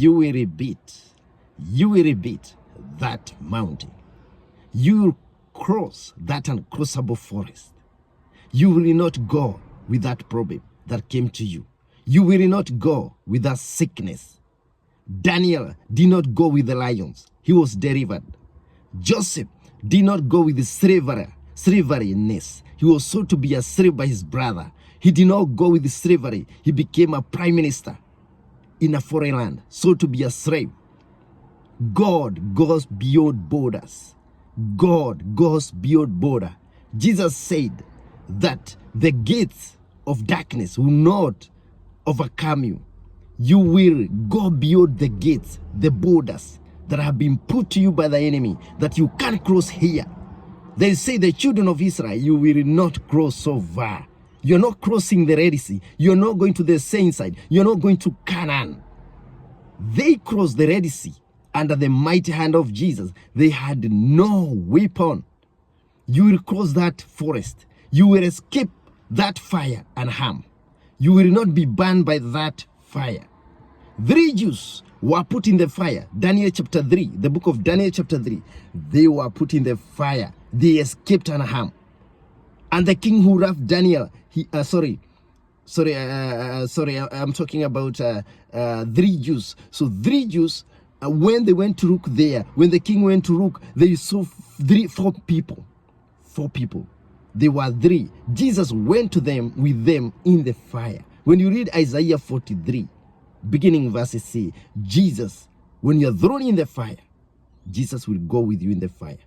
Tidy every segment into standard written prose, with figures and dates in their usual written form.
You will rebuild that mountain. You will cross that uncrossable forest. You will not go with that problem that came to you. You will not go with that sickness. Daniel did not go with the lions. He was delivered. Joseph did not go with the slaveriness. He was sold to be a slave by his brother. He did not go with the slavery. He became a prime minister in a foreign land, sold to be a slave. God goes beyond borders. God goes beyond border. Jesus said that the gates of darkness will not overcome you. You will go beyond the gates, the borders that have been put to you by the enemy, that you can't cross here. They say the children of Israel, you will not cross so far. You're not crossing the Red Sea. You're not going to the same side. You're not going to Canaan. They crossed the Red Sea under the mighty hand of Jesus. They had no weapon. You will cross that forest. You will escape that fire and harm. You will not be burned by that fire. 3 Jews were put in the fire. Daniel chapter 3, the book of Daniel chapter 3. They were put in the fire. They escaped unharmed. And the king who loved Daniel, I'm talking about 3 Jews. So 3 Jews, when they went to look there, when the king went to look, they saw 4 people. 4 people. They were 3. Jesus went to them with them in the fire. When you read Isaiah 43, beginning verses say, Jesus, when you're thrown in the fire, Jesus will go with you in the fire.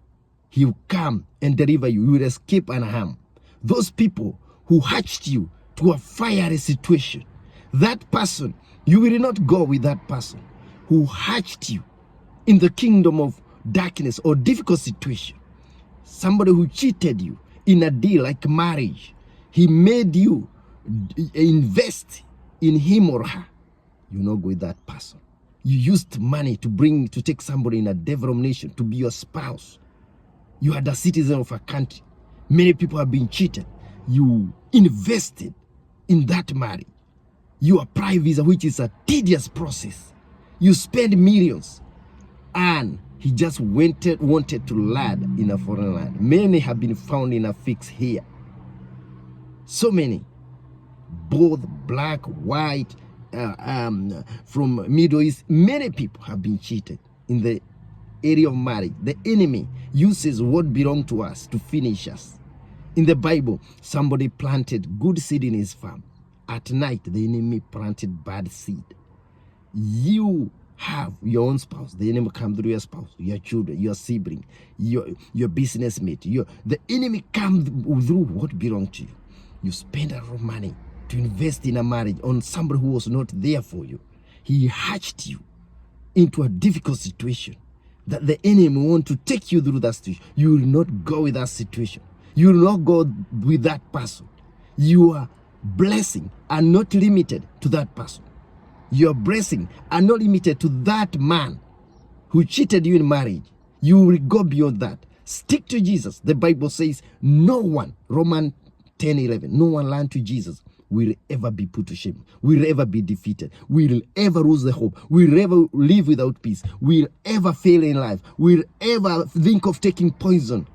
He will come and deliver you. You will escape unharmed. Those people who hatched you to a fiery situation, that person, you will not go with that person who hatched you in the kingdom of darkness or difficult situation. Somebody who cheated you in a deal like marriage. He made you invest in him or her. You not go with that person. You used money to take somebody in a developed nation to be your spouse. You are the citizen of a country. Many people have been cheated. You invested in that marriage. You apply visa, which is a tedious process. You spend millions. And he just wanted to land in a foreign land. Many have been found in a fix here. So many. Both black, white, from Middle East. Many people have been cheated in the area of marriage. The enemy uses what belongs to us to finish us. In the Bible, somebody planted good seed in his farm. At night, the enemy planted bad seed. You have your own spouse. The enemy comes through your spouse, your children, your sibling, your business mate. The enemy comes through what belongs to you. You spend a lot of money to invest in a marriage on somebody who was not there for you. He hatched you into a difficult situation that the enemy want to take you through that situation. You will not go with that situation. You will not go with that person. Your blessing are not limited to that person. Your blessing are not limited to that man who cheated you in marriage. You will go beyond that. Stick to Jesus. The Bible says no one, Romans 10:11, no one learned to Jesus will ever be put to shame, will ever be defeated, will ever lose the hope, will ever live without peace, will ever fail in life, will ever think of taking poison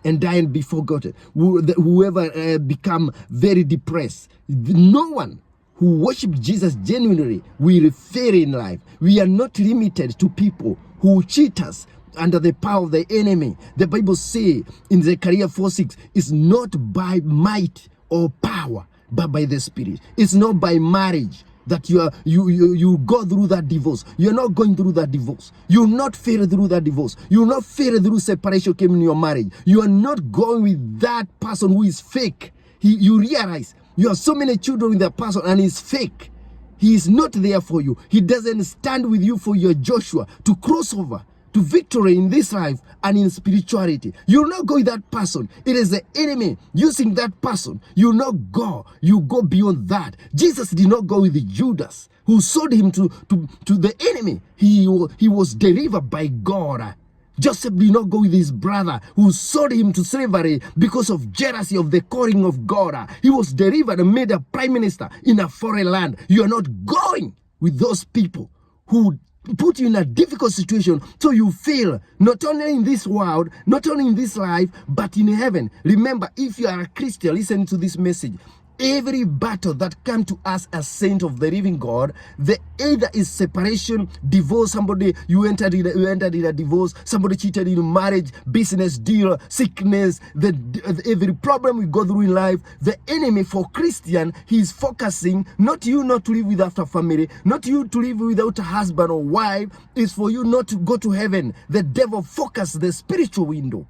and die and be forgotten, whoever become very depressed. No one who worships Jesus genuinely will fail in life. We are not limited to people who cheat us under the power of the enemy. The Bible says in Zechariah 4:6, it's not by might or power, but by the Spirit. It's not by marriage that you go through that divorce. You're not going through that divorce. You'll not fail through that divorce. You'll not fail through separation came in your marriage. You are not going with that person who is fake. You realize you have so many children with that person and he's fake. He is not there for you. He doesn't stand with you for your Joshua to cross over to victory in this life and in spirituality. You'll not go with that person. It is the enemy using that person. You'll not go. You go beyond that. Jesus did not go with Judas, who sold him to the enemy. He was delivered by God. Joseph did not go with his brother who sold him to slavery because of jealousy of the calling of God. He was delivered and made a prime minister in a foreign land. You are not going with those people who put you in a difficult situation so you fail, not only in this world, not only in this life, but in heaven. Remember, if you are a Christian, listen to this message. Every battle that comes to us as saint of the living God, the either is separation, divorce, somebody you entered in a divorce, somebody cheated in marriage, business deal, sickness, every problem we go through in life. The enemy for Christian, he is focusing not you not to live without a family, not you to live without a husband or wife, is for you not to go to heaven. The devil focus the spiritual window.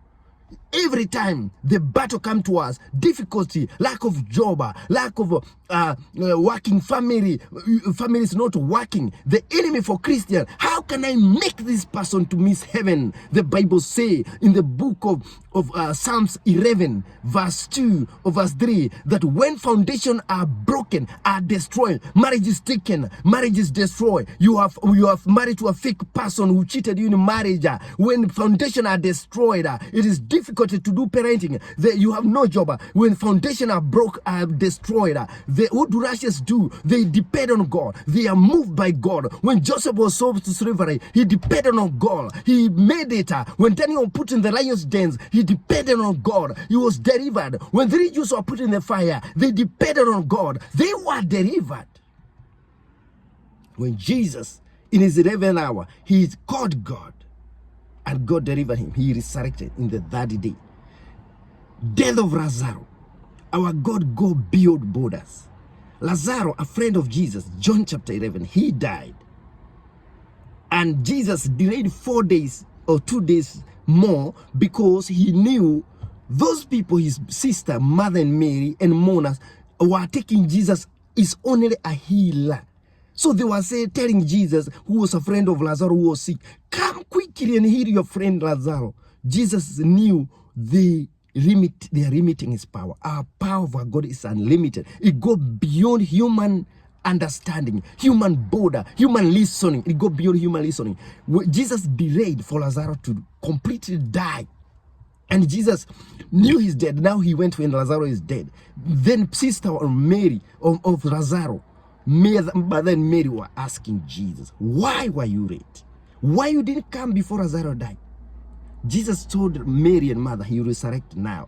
Every time the battle comes to us, difficulty, lack of job, lack of working family is not working. The enemy for Christian, how can I make this person to miss heaven? The Bible say in the book of Psalms 11, verse 2 or verse 3, that when foundations are broken, are destroyed, marriage is taken, marriage is destroyed. You have married to a fake person who cheated you in marriage. When foundations are destroyed, it is difficult to do parenting. You have no job. When foundations are destroyed, what do righteous do? They depend on God. They are moved by God. When Joseph was sold to slavery, he depended on God. He made it. When Daniel was put in the lion's dens, he depended on God. He was delivered. When 3 Jews were put in the fire, they depended on God. They were delivered. When Jesus, in his 11th hour, he called God, and God delivered him. He resurrected in the 3rd day. Death of Lazarus. Our God go beyond borders. Lazarus, a friend of Jesus, John chapter 11, he died. And Jesus delayed 4 days or 2 days more because he knew those people, his sister, Mother and Mary and mourners, were taking Jesus is only a healer. So they were telling Jesus, who was a friend of Lazarus who was sick, come quickly and heal your friend Lazarus. Jesus knew they are limiting his power. Our power of our God is unlimited. It goes beyond human understanding, human border, human listening. It goes beyond human listening. Jesus delayed for Lazarus to completely die. And Jesus knew he's dead. Now he went when Lazarus is dead. Then sister Mary of Lazarus, Mother and Mary were asking Jesus, why were you late? Why you didn't come before Lazarus died? Jesus told Mary and Mother, he will resurrect now.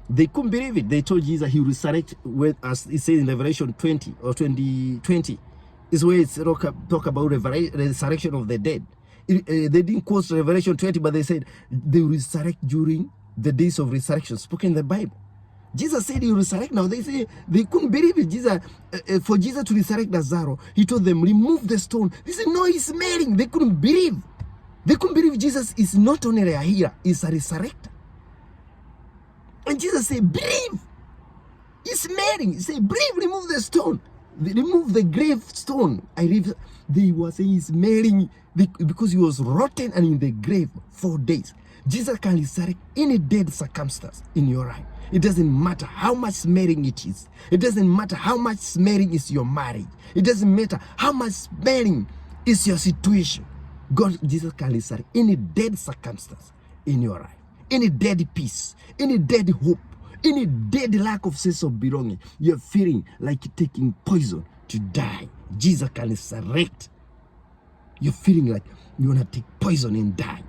They couldn't believe it. They told Jesus he will resurrect, as it says in Revelation 20 or 20, is where it's talk about resurrection of the dead. They didn't quote Revelation 20, but they said they will resurrect during the days of resurrection, spoken in the Bible. Jesus said he will resurrect now. They say they couldn't believe it. For Jesus to resurrect Lazarus, he told them, remove the stone. They said, no, he's smelling. They couldn't believe. They couldn't believe Jesus is not only a healer, he's a resurrector. And Jesus said, believe. He's smelling. He said, believe, remove the stone. They removed the grave stone. They were saying he's smelling because he was rotten and in the grave 4 days. Jesus can resurrect any dead circumstance in your life. It doesn't matter how much smelling it is. It doesn't matter how much smelling is your marriage. It doesn't matter how much smelling is your situation. Jesus can resurrect any dead circumstance in your life. Any dead peace, any dead hope, any dead lack of sense of belonging. You're feeling like you're taking poison to die. Jesus can resurrect. You're feeling like you want to take poison and die.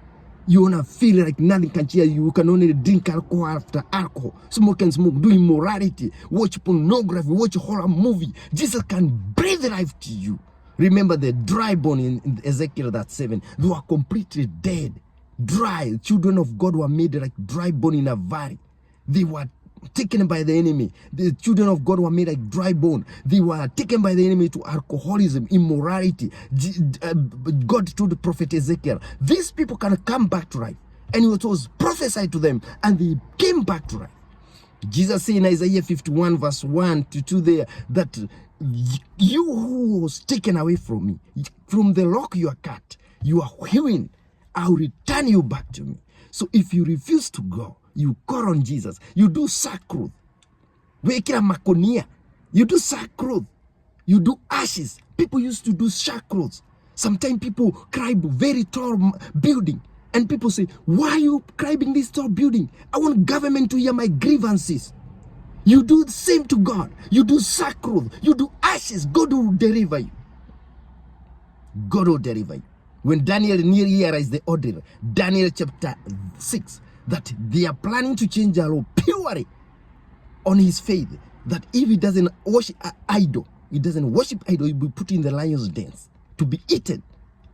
You want to feel like nothing can cheer you. You can only drink alcohol after alcohol. Smoke and smoke. Do immorality. Watch pornography. Watch horror movie. Jesus can breathe life to you. Remember the dry bone in Ezekiel 7. They were completely dead. Dry. Children of God were made like dry bone in a valley. They were taken by the enemy. The children of God were made like dry bone. They were taken by the enemy to alcoholism, immorality. God told the prophet Ezekiel, these people can come back to life. And it was prophesied to them, and they came back to life. Jesus said in Isaiah 51 verse 1 to 2 there, that you who was taken away from me, from the rock you are cut, you are hewing, I will return you back to me. So if you refuse to go, you call on Jesus, you do sackcloth, wekera makonia, you do sackcloth, you do ashes. People used to do sackcloth. Sometimes people climb very tall building, and people say, why are you climbing this tall building? I want government to hear my grievances. You do the same to God. You do sackcloth, you do ashes. God will deliver you. God will deliver you. When Daniel realized the order, Daniel chapter 6, that they are planning to change the law purely on his faith, that if he doesn't worship idol, he doesn't worship idol, he'll be put in the lion's dens to be eaten.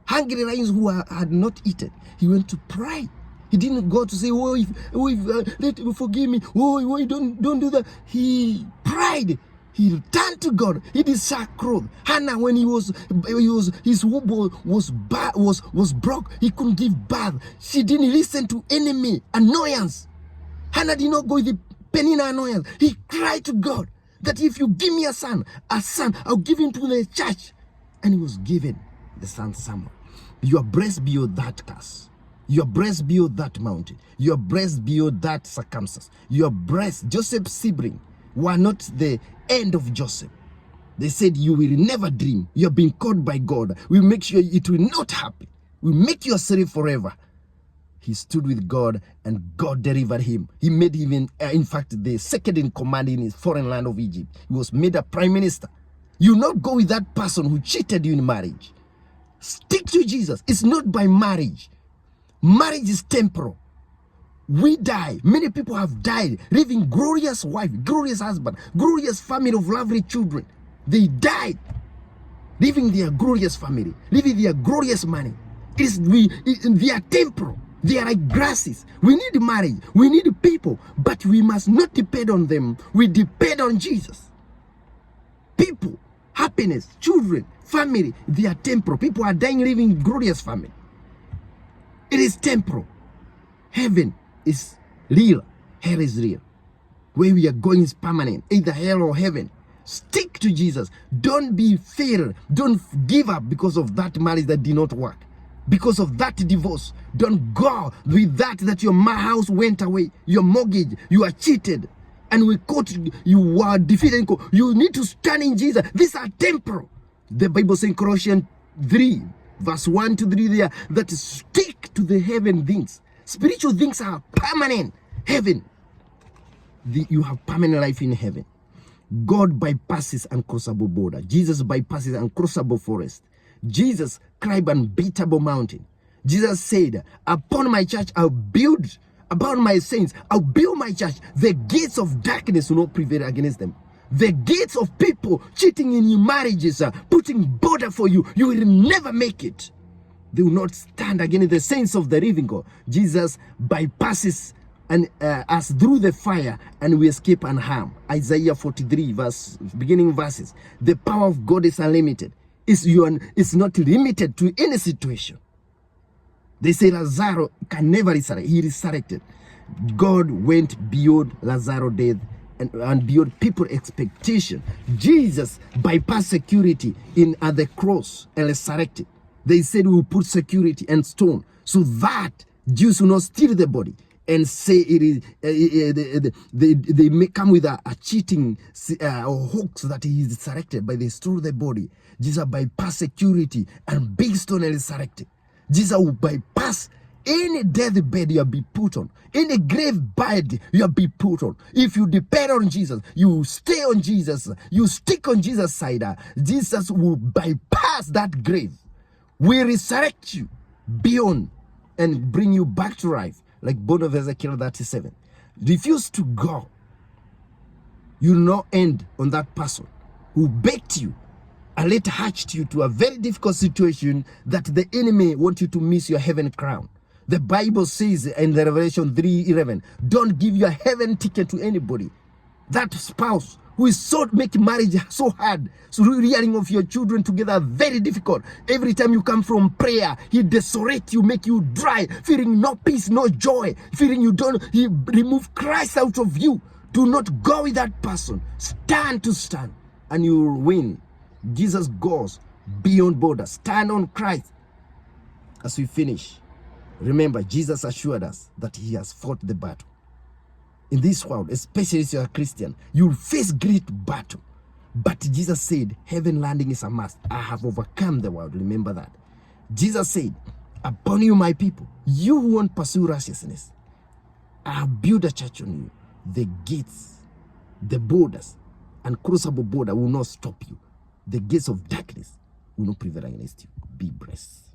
Hungry lions who had not eaten. He went to pray. He didn't go to say, let me forgive me. Don't do that. He prayed. He turned to God. He did sackcloth. Hannah, when his womb was broke, he couldn't give birth. She didn't listen to enemy annoyance. Hannah did not go with the Penina annoyance. He cried to God that if you give me a son, I'll give him to the church. And he was given the son Samuel. Your breast beyond that curse. Your breast beyond that mountain. Your breast beyond that circumstance. Your breast, Joseph's sibling, were not the end of Joseph. They said, you will never dream. You have been called by God. We make sure it will not happen. We make you a slave forever. He stood with God and God delivered him. He made him, in fact, the second in command in his foreign land of Egypt. He was made a prime minister. You not go with that person who cheated you in marriage. Stick to Jesus. It's not by marriage. Marriage is temporal. We die. Many people have died, leaving glorious wife, glorious husband, glorious family of lovely children. They died, leaving their glorious family, leaving their glorious money. They are temporal. They are like grasses. We need marriage. We need people, but we must not depend on them. We depend on Jesus. People, happiness, children, family, they are temporal. People are dying, living glorious family. It is temporal. Heaven is real. Hell is real. Where we are going is permanent. Either hell or heaven. Stick to Jesus. Don't be failed. Don't give up because of that marriage that did not work. Because of that divorce. Don't go with that your house went away. Your mortgage. You are cheated. And we caught you are defeated. You need to stand in Jesus. These are temporal. The Bible says in Colossians 3, verse 1 to 3 there, that stick to the heaven things. Spiritual things are permanent. Heaven. You have permanent life in heaven. God bypasses uncrossable border. Jesus bypasses uncrossable forest. Jesus climbed unbeatable mountain. Jesus said, upon my church I'll build, about my saints I'll build my church. The gates of darkness will not prevail against them. The gates of people cheating in your marriages, putting border for you, you will never make it. They will not stand against the saints of the living God. Jesus bypasses us through the fire, and we escape unharmed. Isaiah 43 beginning verses. The power of God is unlimited. It's not limited to any situation. They say Lazarus can never resurrect. He resurrected. God went beyond Lazarus' death and beyond people's expectation. Jesus bypassed security at the cross and resurrected. They said we will put security and stone so that Jews will not steal the body and say it is. They may come with a cheating or hoax that he is resurrected, but they stole the body. Jesus bypassed security and big stone and resurrected. Jesus will bypass any deathbed you have been put on, any grave bed you have been put on. If you depend on Jesus, you stay on Jesus, you stick on Jesus' side, Jesus will bypass that grave. We resurrect you beyond and bring you back to life, like bone of Ezekiel 37. Refuse to go. You will not end on that person who begged you and later hatched you to a very difficult situation that the enemy wants you to miss your heaven crown. The Bible says in the Revelation 3:11, don't give your heaven ticket to anybody. That spouse who is so making marriage so hard, so rearing of your children together very difficult. Every time you come from prayer, he desolate you, make you dry, feeling no peace, no joy, feeling he remove Christ out of you. Do not go with that person. Stand to stand, and you will win. Jesus goes beyond borders. Stand on Christ. As we finish, remember, Jesus assured us that he has fought the battle. In this world, especially if you're a Christian, you'll face great battle. But Jesus said, heaven landing is a must. I have overcome the world. Remember that. Jesus said, upon you, my people, you who won't pursue righteousness, I have built a church on you. The gates, the borders, uncrossable border will not stop you. The gates of darkness will not prevail against you. Be blessed.